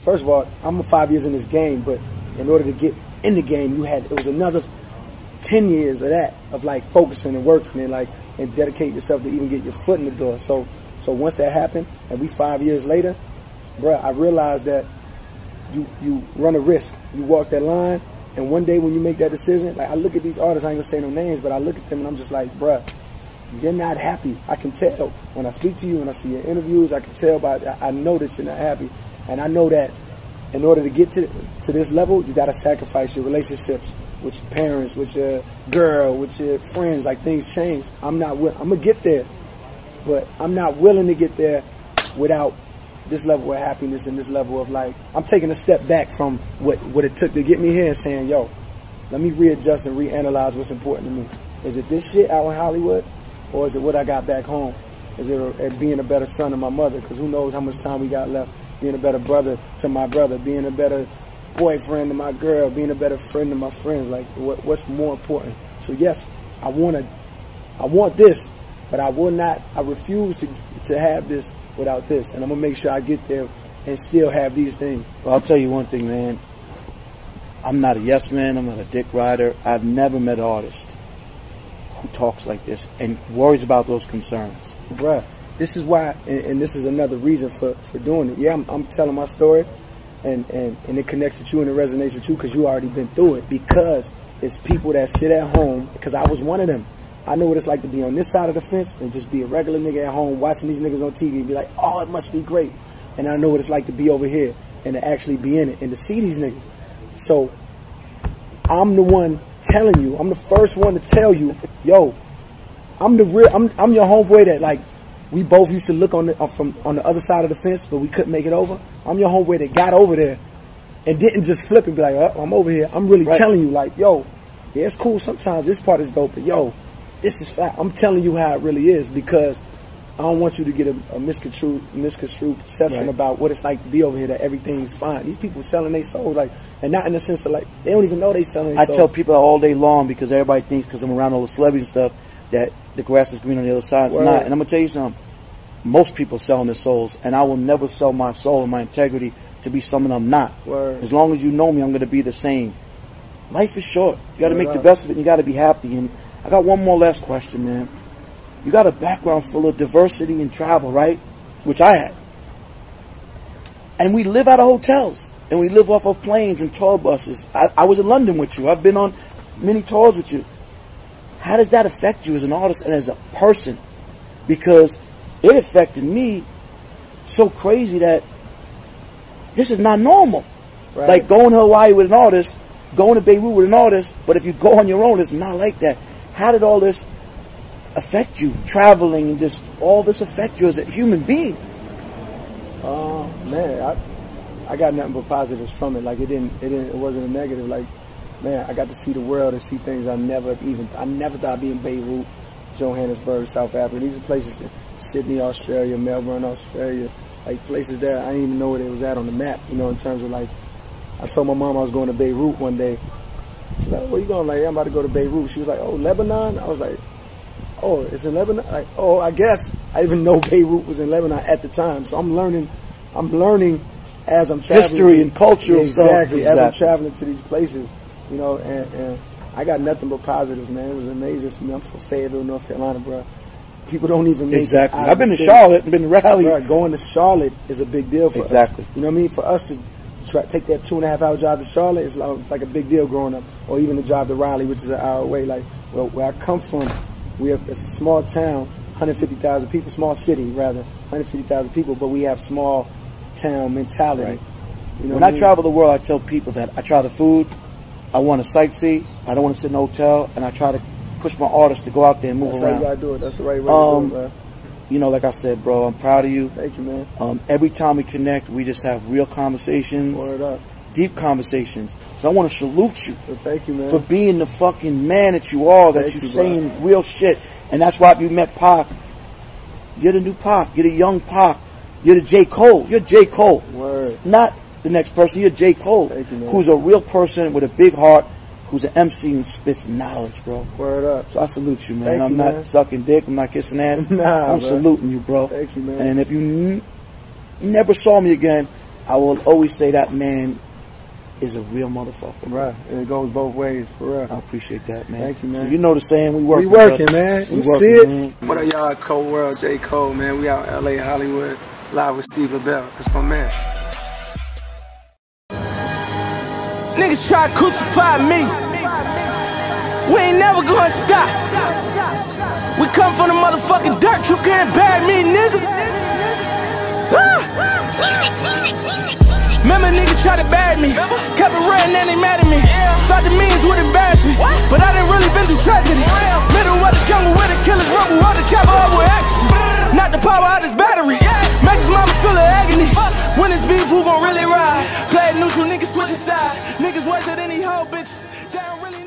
first of all, I'm 5 years in this game, but in order to get in the game, it was another 10 years of that, of like focusing and working and dedicate yourself to even get your foot in the door. So once that happened, and we 5 years later, bruh, I realized that you run a risk. You walk that line, and one day when you make that decision, like I look at these artists, I ain't gonna say no names, but I look at them and I'm just like, bruh, you're not happy. I can tell when I speak to you, when I see your interviews, I can tell I know that you're not happy. And I know that in order to get to this level, you gotta sacrifice your relationships with your parents, with your girl, with your friends. Like, things change. I'm gonna get there, but I'm not willing to get there without this level of happiness and this level of like, I'm taking a step back from what it took to get me here and saying, yo, let me readjust and reanalyze what's important to me. Is it this shit out in Hollywood, or is it what I got back home? Is it being a better son to my mother? Because who knows how much time we got left. Being a better brother to my brother, being a better boyfriend to my girl, being a better friend to my friends. Like, what's more important? So yes, I want this, but I refuse to have this without this. And I'm gonna make sure I get there and still have these things. Well, I'll tell you one thing, man. I'm not a yes man, I'm not a dick rider. I've never met an artist who talks like this and worries about those concerns. Bruh, this is why, and this is another reason for doing it. Yeah, I'm telling my story, and it connects with you and it resonates with you because you already been through it. Because it's people that sit at home, because I was one of them. I know what it's like to be on this side of the fence and just be a regular nigga at home watching these niggas on TV and be like, oh, it must be great. And I know what it's like to be over here and to actually be in it and to see these niggas. So I'm the one telling you, I'm the first one to tell you, yo, I'm your homeboy that, like, we both used to look on the other side of the fence, but we couldn't make it over. I'm your homeboy that got over there and didn't just flip and be like, oh, I'm over here. I'm really telling you, like, yo, yeah, it's cool sometimes, this part is dope, but yo, this is fact. I'm telling you how it really is, because I don't want you to get a misconstrued perception about what it's like to be over here, that everything's fine. These people selling their souls, like, and not in the sense of like, they don't even know they selling their souls. I tell people all day long, because everybody thinks, because I'm around all the celebrities and stuff, that the grass is green on the other side. It's not. And I'm going to tell you something. Most people selling their souls, and I will never sell my soul and my integrity to be someone I'm not. As long as you know me, I'm going to be the same. Life is short. You got to make the best of it, and you got to be happy. And I got one more last question, man. You got a background full of diversity and travel, right? Which I had. And we live out of hotels, and we live off of planes and tour buses. I was in London with you. I've been on many tours with you. How does that affect you as an artist and as a person? Because it affected me so crazy that this is not normal. Like going to Hawaii with an artist, going to Beirut with an artist, but if you go on your own, it's not like that. How did all this affect you, traveling and just all this affect you as a human being? Man, I got nothing but positives from it. Like, it wasn't a negative. Like, man, I got to see the world and see things I never thought I'd be in Beirut, Johannesburg, South Africa. These are places that Sydney, Australia, Melbourne, Australia, like places that I didn't even know where they was at on the map, you know, in terms of like, I told my mom I was going to Beirut one day. She's like, where you going? Like, I'm about to go to Beirut. She was like, oh, Lebanon? I was like, oh, it's in Lebanon? Like, oh, I guess. I didn't even know Beirut was in Lebanon at the time. So I'm learning as I'm traveling. History and cultural stuff. Exactly, as I'm traveling to these places, you know, and I got nothing but positives, man. It was amazing for me. I'm from Fayetteville, North Carolina, bro. People don't even make it. I've been to Charlotte and been to Raleigh. Bro, going to Charlotte is a big deal for us. You know what I mean? For us to take that 2.5 hour drive to Charlotte is like a big deal growing up. Or even to drive to Raleigh, which is an hour away. Like, well, where I come from, it's a small town, 150,000 people, small city rather, 150,000 people, but we have small town mentality. You know when I travel the world, I tell people that I try the food, I want to sightsee, I don't want to sit in a hotel, and I try to push my artists to go out there and move around. That's how you gotta do it. That's the right way to do it, man. You know, like I said, bro, I'm proud of you. Thank you, man. Every time we connect, we just have real conversations. Word up. Deep conversations. So I want to salute you. Well, thank you, man. For being the fucking man that you are, that you're saying real shit. And that's why you met Pac. You're the new Pac. You're the young Pac. You're the J. Cole. You're J. Cole. Word. Not the next person. You're J. Cole. Thank you, man. Who's a real person with a big heart, who's an MC and spits knowledge, bro. Word up. So I salute you, man. Thank I'm you, not man. sucking dick. I'm not kissing ass. Nah, I'm saluting you, bro. Thank you, man. And if you never saw me again, I will always say that man is a real motherfucker. Right. And it goes both ways, for real. I appreciate that, man. Thank you, man. So you know the saying, we working. We working, man. We You working, see it? man. What up, y'all? Cold World, J. Cole, man. We out in LA, Hollywood, live with Steve LaBelle. That's my man. Niggas try to crucify me. We ain't never gonna stop. We come from the motherfucking dirt. You can't bury me, nigga. Remember niggas try to bury me. Kept it real and then they mad at me. Thought the means would embarrass me, but I didn't really been through tragedy. Middle of the jungle where the killers rumble, all the chopper up with action. Not the power of this battery. Make his mama feel the agony. When it's beef, who gon' really ride? Play it neutral, niggas switching sides. Niggas worse than any hoe bitches. They don't really